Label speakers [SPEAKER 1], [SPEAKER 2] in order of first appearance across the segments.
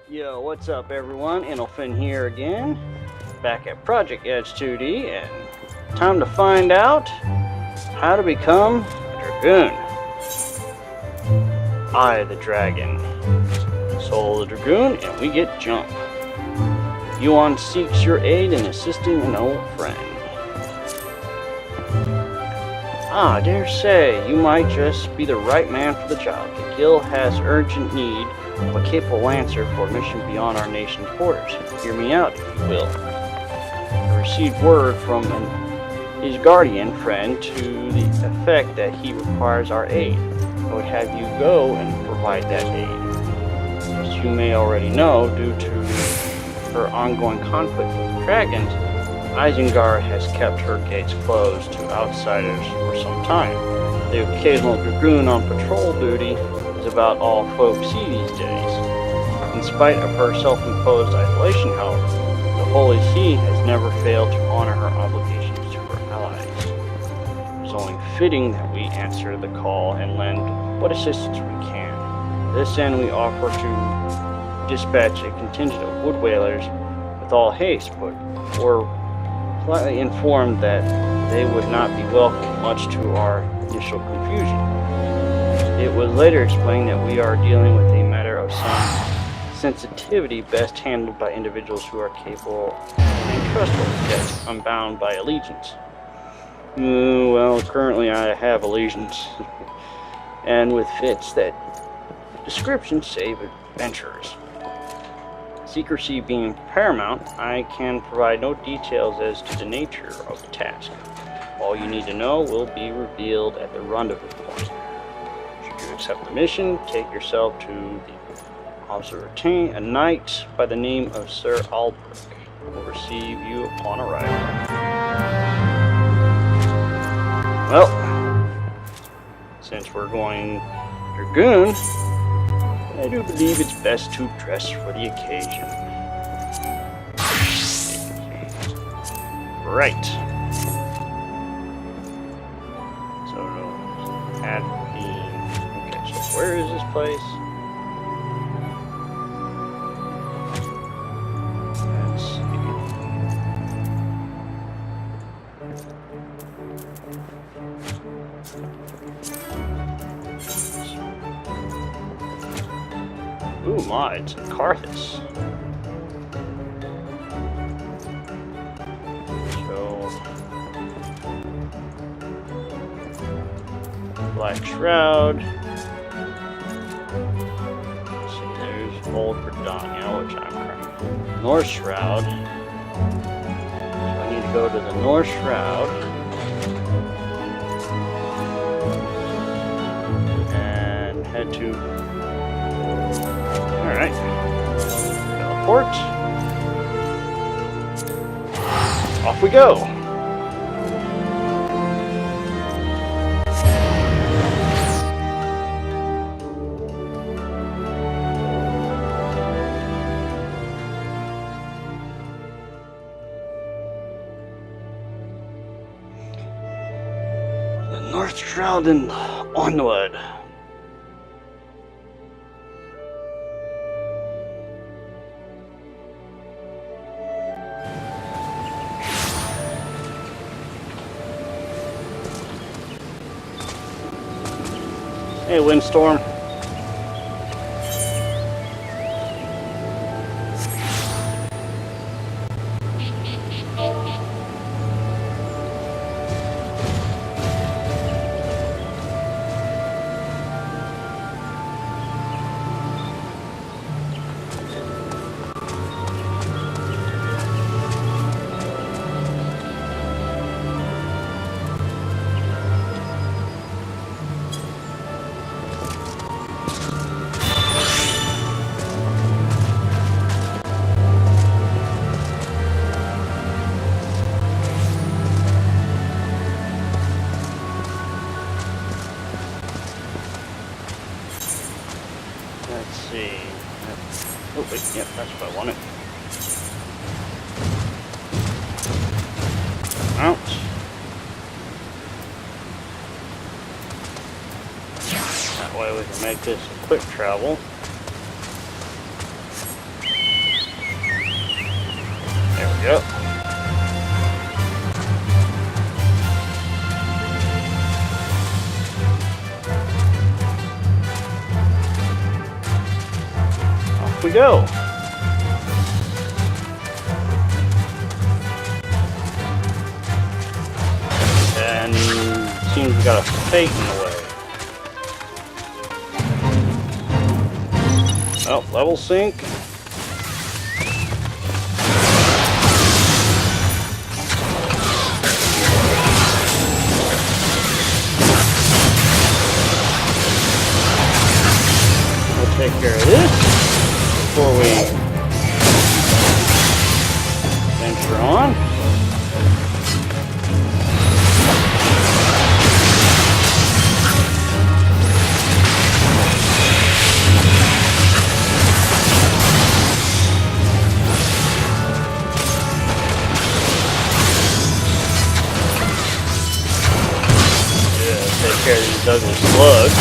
[SPEAKER 1] Yo, what's up everyone? Inelfin here again, back at Project Edge 2D, and time to find out how to become a Dragoon. I, the Dragon, Soul the Dragoon, and we get Jump. Yuan seeks your aid in assisting an old friend. I dare say you might just be the right man for the job. The guild has urgent need of a capable lancer for a mission beyond our nation's borders. Hear me out, if you will. I received word from his guardian friend to the effect that he requires our aid. I would have you go and provide that aid. As you may already know, due to her ongoing conflict with the dragons, Isengard has kept her gates closed to outsiders for some time. The occasional Dragoon on patrol duty is about all folks see these days. In spite of her self-imposed isolation, however, the Holy See has never failed to honor her obligations to her allies. It is only fitting that we answer the call and lend what assistance we can. To this end, we offer to dispatch a contingent of wood whalers with all haste, but we're politely informed that they would not be welcome, much to our initial confusion. It was later explained that we are dealing with a matter of some sensitivity best handled by individuals who are capable and trustworthy, yet unbound by allegiance. Well, currently I have allegiance, and with fits that description save adventurers. Secrecy being paramount, I can provide no details as to the nature of the task. All you need to know will be revealed at the rendezvous point. Should you accept the mission, take yourself to the Observatory. A knight by the name of Sir Albrecht will receive you upon arrival. Well, since we're going Dragoon, I do believe it's best to dress for the occasion. Right. So, at the... Okay, so where is this place? Let's ooh, my, it's in Carthus. So, Black Shroud. Let's see, there's Old Britannia, which I'm currently. North Shroud. So I need to go to the North Shroud. And head to... Alright. Teleport. Off we go. The North Shroud and onward. Hey, Windstorm. Let's see. Oh, wait, yep, that's what I wanted. Mount. That way we can make this a quick travel. Yep. Off we go. And seems we got a fate in the way. Oh, level sync. We'll take care of this before we venture on. Take care of these ugly slugs.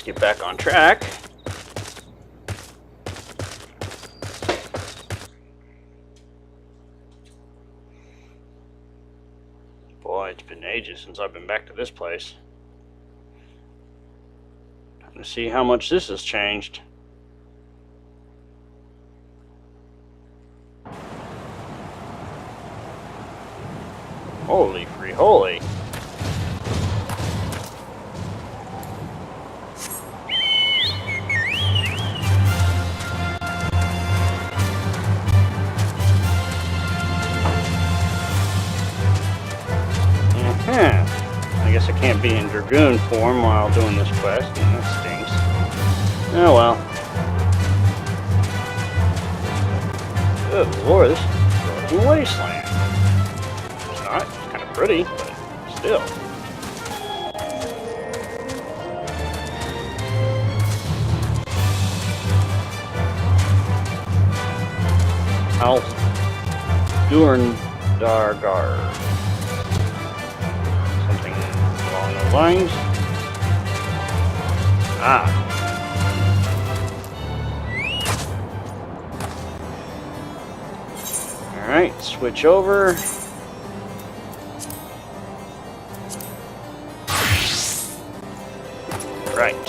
[SPEAKER 1] Get back on track. Boy, it's been ages since I've been back to this place. Time to see how much this has changed. Holy free holy. I guess I can't be in Dragoon form while doing this quest, and that stinks. Oh well. Good lord, this is a frozen wasteland. It's not, it's kind of pretty, but still. Dargar. Lines. Alright, switch over. Right.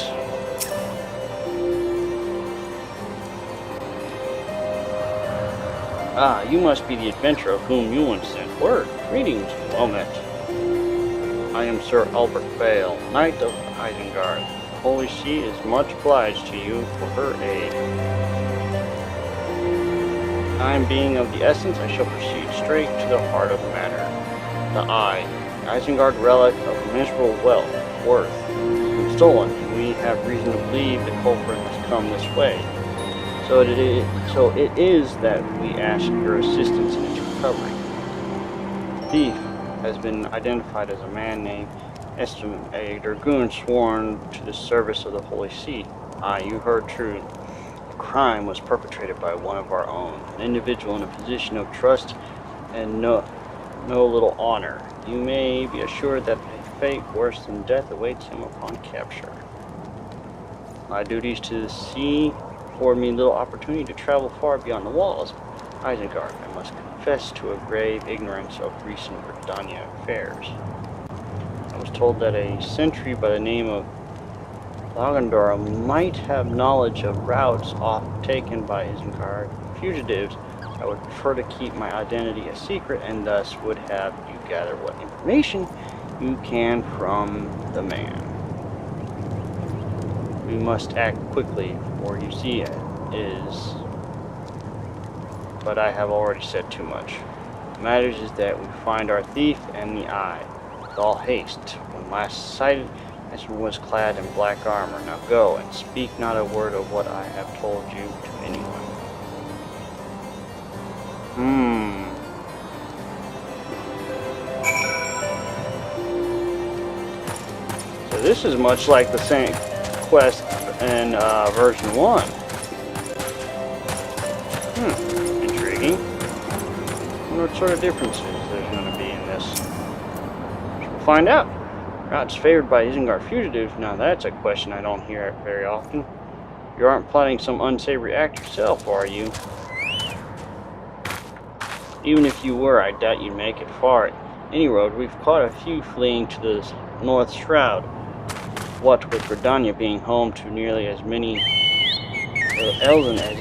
[SPEAKER 1] You must be the adventurer of whom you once sent word. Greetings, well met. I am Sir Albert Vale, Knight of Isengard. The Holy See is much obliged to you for her aid. Time being of the essence, I shall proceed straight to the heart of the matter. The Eye, the Isengard relic of immeasurable worth, has been stolen, and we have reason to believe the culprit has come this way. So it is that we ask your assistance in its recovery. The thief has been identified as a man named a Dragoon sworn to the service of the Holy See. You heard true. The crime was perpetrated by one of our own, an individual in a position of trust and no little honor. You may be assured that a fate worse than death awaits him upon capture. My duties to the sea afford me little opportunity to travel far beyond the walls. Isengard, I must confess to a grave ignorance of recent Britannia affairs. I was told that a sentry by the name of Lagandora might have knowledge of routes oft taken by Isengard fugitives. I would prefer to keep my identity a secret, and thus would have you gather what information you can from the man. We must act quickly, for you see it is... But I have already said too much. What matters is that we find our thief and the eye, with all haste. When last sighted, this one was clad in black armor. Now go, and speak not a word of what I have told you to anyone. So this is much like the same quest in version 1. Intriguing. I wonder what sort of differences there's going to be in this. We'll find out. Routes favored by Isengard fugitives. Now that's a question I don't hear very often. You aren't plotting some unsavory act yourself, are you? Even if you were, I doubt you'd make it far. Any road, we've caught a few fleeing to the North Shroud. What with Britannia being home to nearly as many Elven as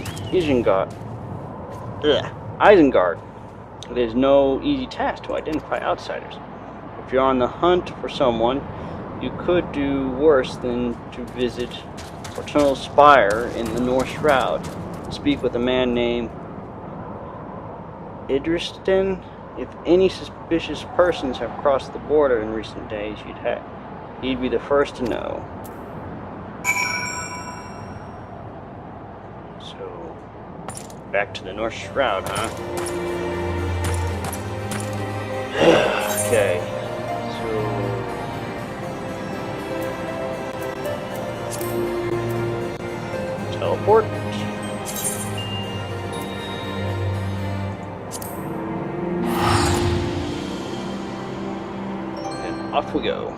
[SPEAKER 1] Isengard. It is no easy task to identify outsiders. If you're on the hunt for someone, you could do worse than to visit Portunnel's Spire in the North Shroud. Speak with a man named Idriston. If any suspicious persons have crossed the border in recent days, he'd be the first to know. So, back to the North Shroud, huh? Okay. So, teleport. And off we go.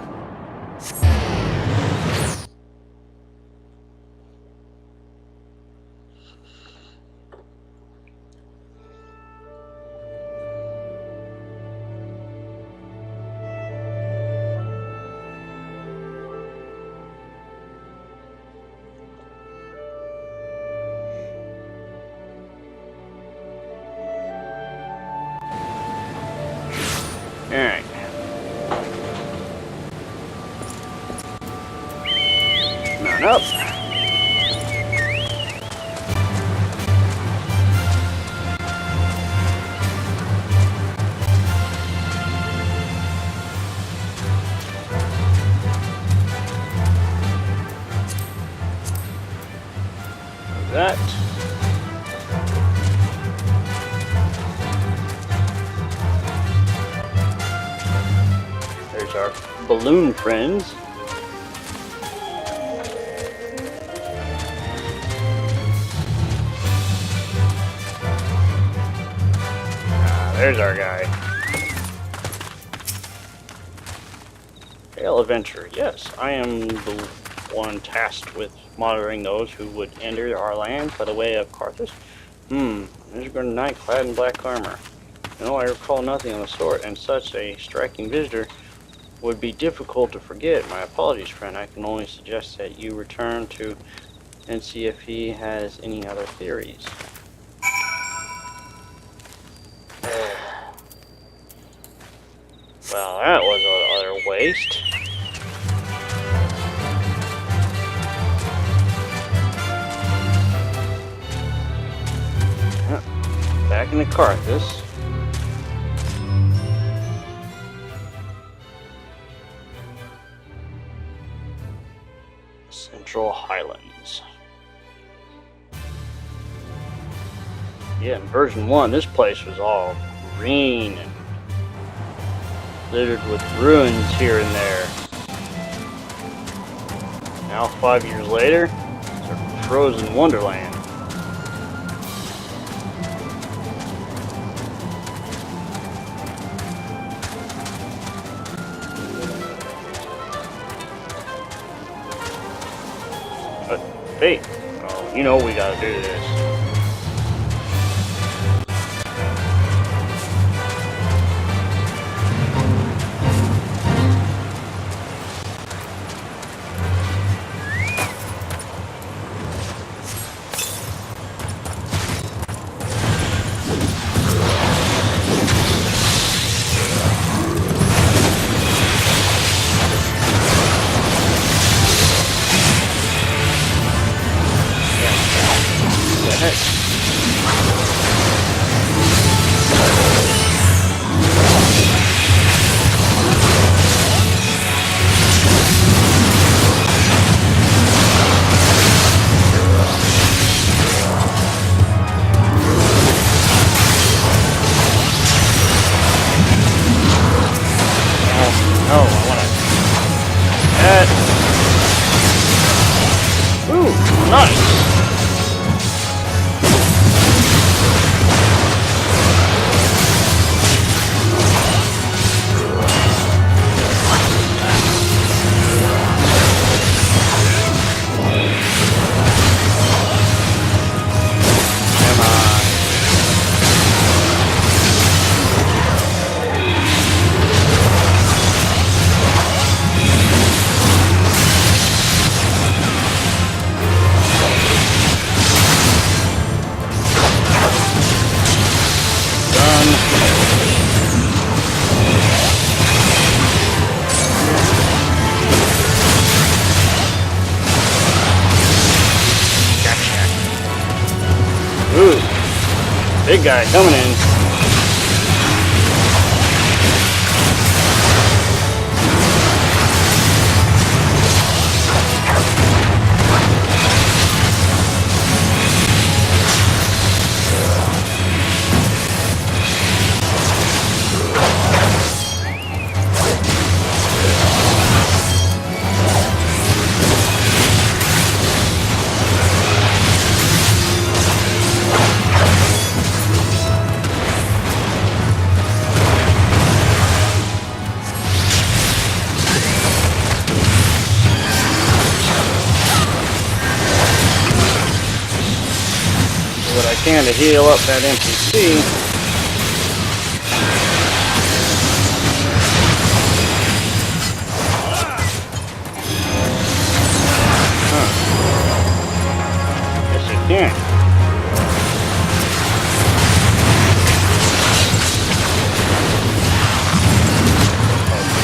[SPEAKER 1] Alright. Mount up. Like that. There's our balloon friends. There's our guy. Hail adventurer. Yes, I am the one tasked with monitoring those who would enter our lands by the way of Carthage. There's a knight clad in black armor. No, I recall nothing of the sort, and such a striking visitor would be difficult to forget. My apologies, friend. I can only suggest that you return to and see if he has any other theories. Well, that was an utter waste. Back into Carthage. Central Highlands. Yeah, in version 1, this place was all green and littered with ruins here and there. Now, 5 years later, it's a frozen wonderland. But, hey, you know we gotta do this. that. Ooh, nice. Ooh, big guy coming in. What I can to heal up that NPC. Huh. Yes, I can.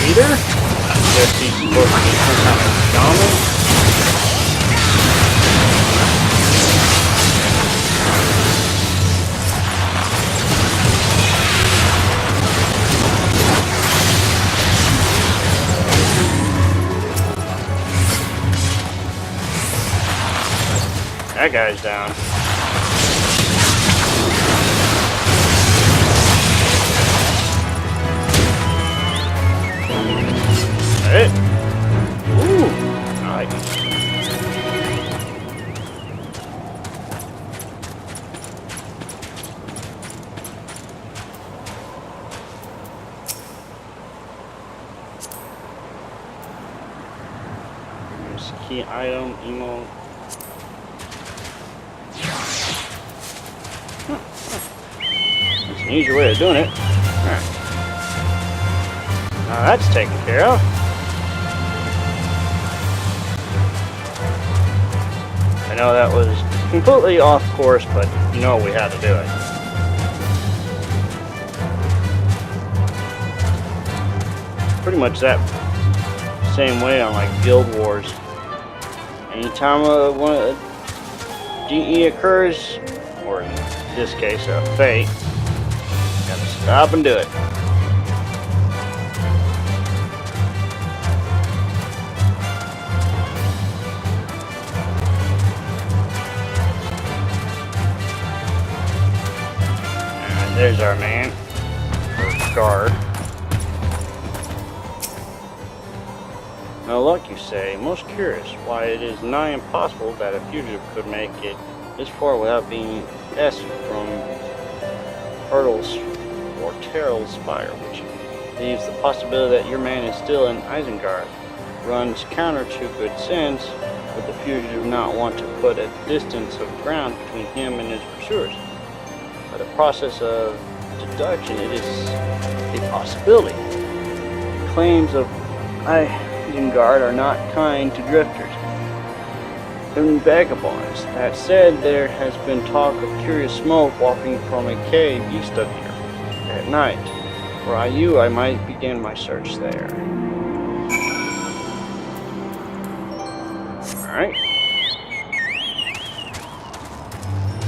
[SPEAKER 1] Leader? Guess he's supposed to be some kind of shaman. That guy's down. Hey. Ooh, nice. Here's key item, emote. That's an easy way of doing it. Alright. Now that's taken care of. I know that was completely off course, but you know we had to do it. Pretty much that same way on like Guild Wars. Anytime a DE occurs, or in this case a fate, gotta stop and do it. And there's our man, or guard. No luck, you say. Most curious why it is nigh impossible that a fugitive could make it this far without being S from Hurdle's or Terrell's Spire, which leaves the possibility that your man is still in Isengard. Runs counter to good sense, would the fugitive not want to put a distance of ground between him and his pursuers? By the process of deduction, it is a possibility. Claims of Isengard are not kind to drifters and vagabonds. That said, there has been talk of curious smoke wafting from a cave east of here at night. Were I you, I might begin my search there. Alright.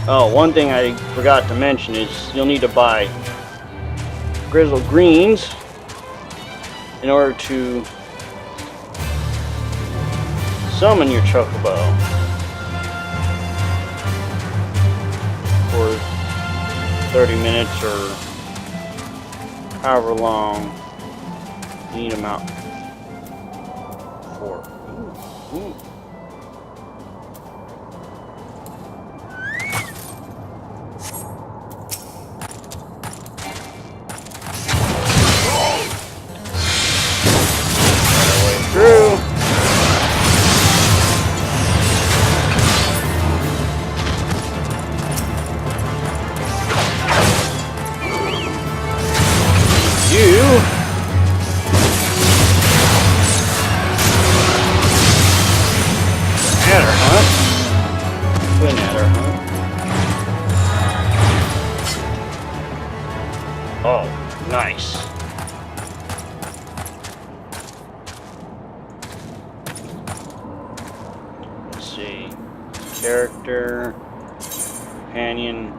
[SPEAKER 1] Oh, one thing I forgot to mention is you'll need to buy grizzled greens in order to summon your chocobo for 30 minutes or however long you need them out for. Ooh. Through. You. Adder hunt. Twin adder hunt. Oh, nice. Character, companion,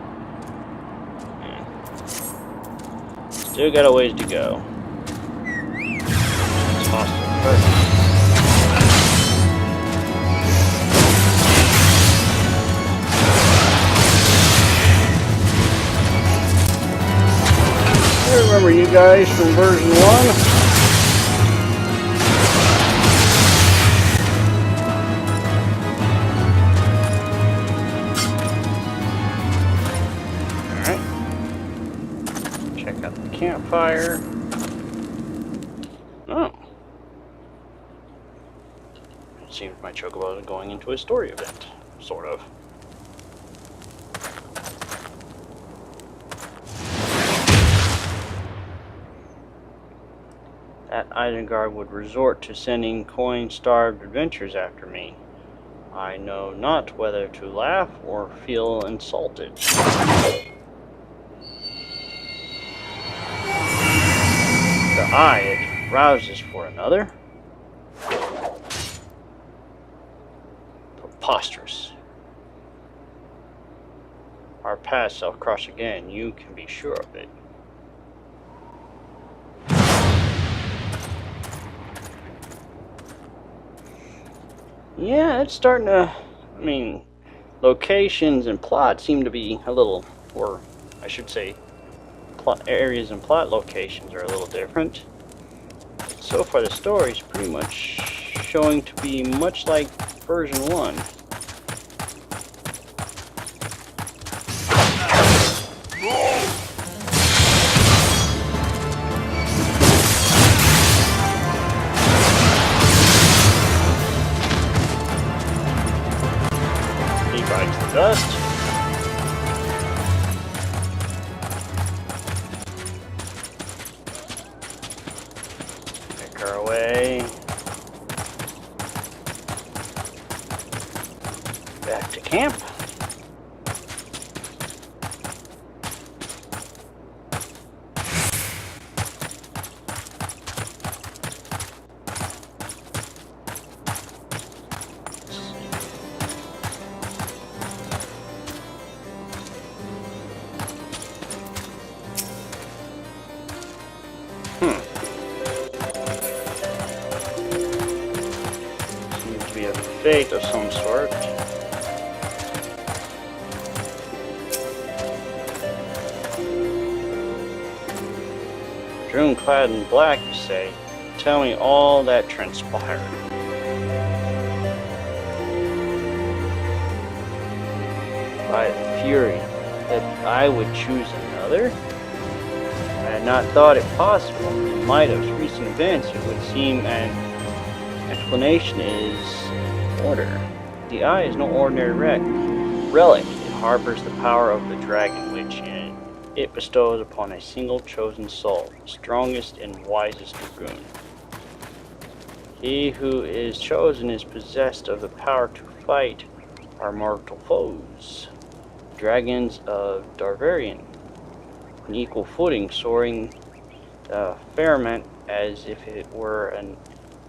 [SPEAKER 1] still got a ways to go. Hostile presence. I remember you guys from version 1. Campfire. Oh. It seems my chocobo is going into a story event. Sort of. That Isengard would resort to sending coin-starved adventurers after me. I know not whether to laugh or feel insulted. The eye it rouses for another? Preposterous. Our paths shall cross again, you can be sure of it. Yeah, it's starting to, I mean, locations and plot seem to be a little, or I should say, plot areas and plot locations are a little different. So far the story is pretty much showing to be much like version 1. He bites the dust. Away. Back to camp. Fate of some sort. Dragoon clad in black, you say? Tell me all that transpired. By the fury that I would choose another? I had not thought it possible. In light of recent events, it would seem an explanation is order. The eye is no ordinary relic. It harbors the power of the dragon, which it bestows upon a single chosen soul, the strongest and wisest dragoon. He who is chosen is possessed of the power to fight our mortal foes, dragons of Darvarian, on equal footing, soaring the firmament as if it were an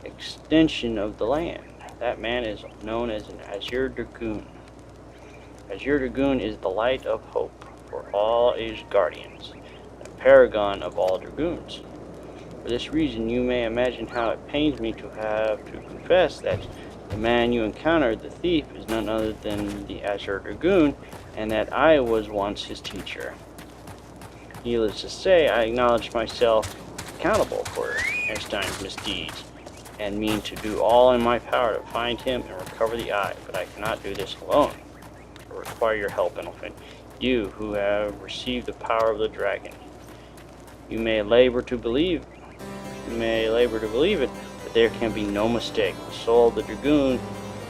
[SPEAKER 1] extension of the land. That man is known as an Azure Dragoon. Azure Dragoon is the light of hope for all its guardians, a paragon of all dragoons. For this reason, you may imagine how it pains me to have to confess that the man you encountered, the thief, is none other than the Azure Dragoon, and that I was once his teacher. Needless to say, I acknowledge myself accountable for Einstein's misdeeds. and mean to do all in my power to find him and recover the eye, but I cannot do this alone. I require your help, Enelfin. You who have received the power of the dragon. You may labor to believe it, but there can be no mistake. The soul of the Dragoon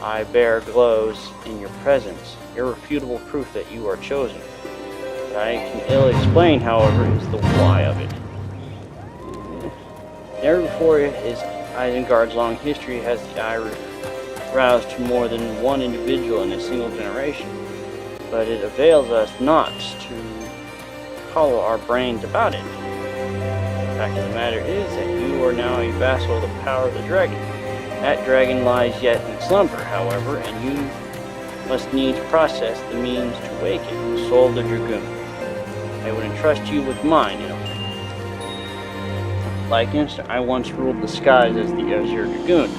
[SPEAKER 1] I bear glows in your presence, irrefutable proof that you are chosen. What I can ill explain, however, is the why of it. Never before is Isengard's long history has the eye roused to more than one individual in a single generation, but it avails us not to hollow our brains about it. The fact of the matter is that you are now a vassal of the power of the dragon. That dragon lies yet in slumber, however, and you must needs process the means to wake it, the soul of the Dragoon. I would entrust you with mine, Like instant, I once ruled the skies as the Azure Dragoon.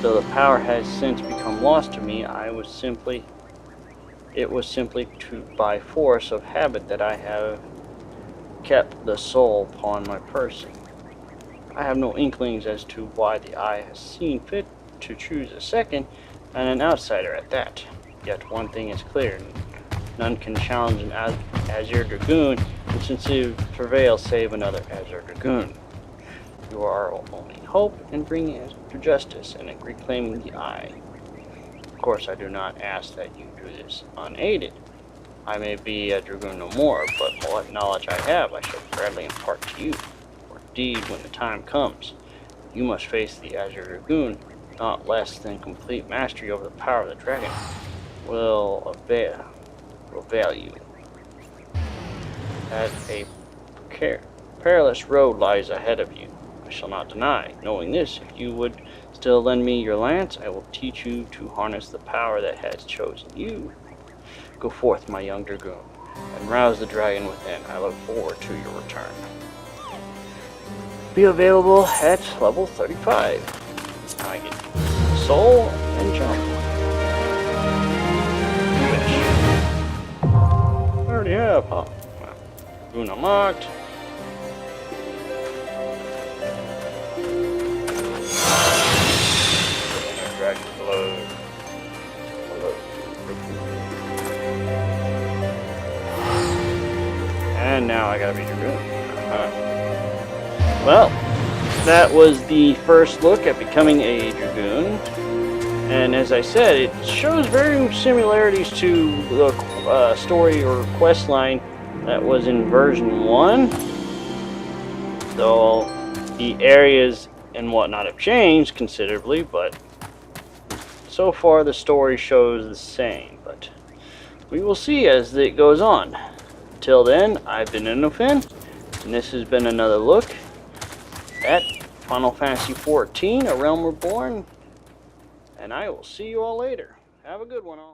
[SPEAKER 1] Though the power has since become lost to me, it was simply by force of habit that I have kept the soul upon my person. I have no inklings as to why the eye has seen fit to choose a second, and an outsider at that. Yet one thing is clear, none can challenge an Azure Dragoon, and since it prevails, save another Azure Dragoon. You are our only hope in bringing it to justice and in reclaiming the eye. Of course, I do not ask that you do this unaided. I may be a Dragoon no more, but what knowledge I have, I shall gladly impart to you. For indeed, when the time comes, you must face the Azure Dragoon. Not less than complete mastery over the power of the dragon will avail you. That a perilous road lies ahead of you. I shall not deny. Knowing this, if you would still lend me your lance, I will teach you to harness the power that has chosen you. Go forth, my young Dragoon, and rouse the dragon within. I look forward to your return. Be available at level 35. I get soul and jump. I already have, huh? Well, Dragoon unlocked. Dragon below. And now I gotta be Dragoon. Well, that was the first look at becoming a Dragoon. And as I said, it shows very similarities to the story or quest line that was in version 1. Though the areas and whatnot have changed considerably, but so far the story shows the same. But we will see as it goes on. Until then, I've been Enelfin, and this has been another look at Final Fantasy XIV, A Realm Reborn, and I will see you all later. Have a good one, all.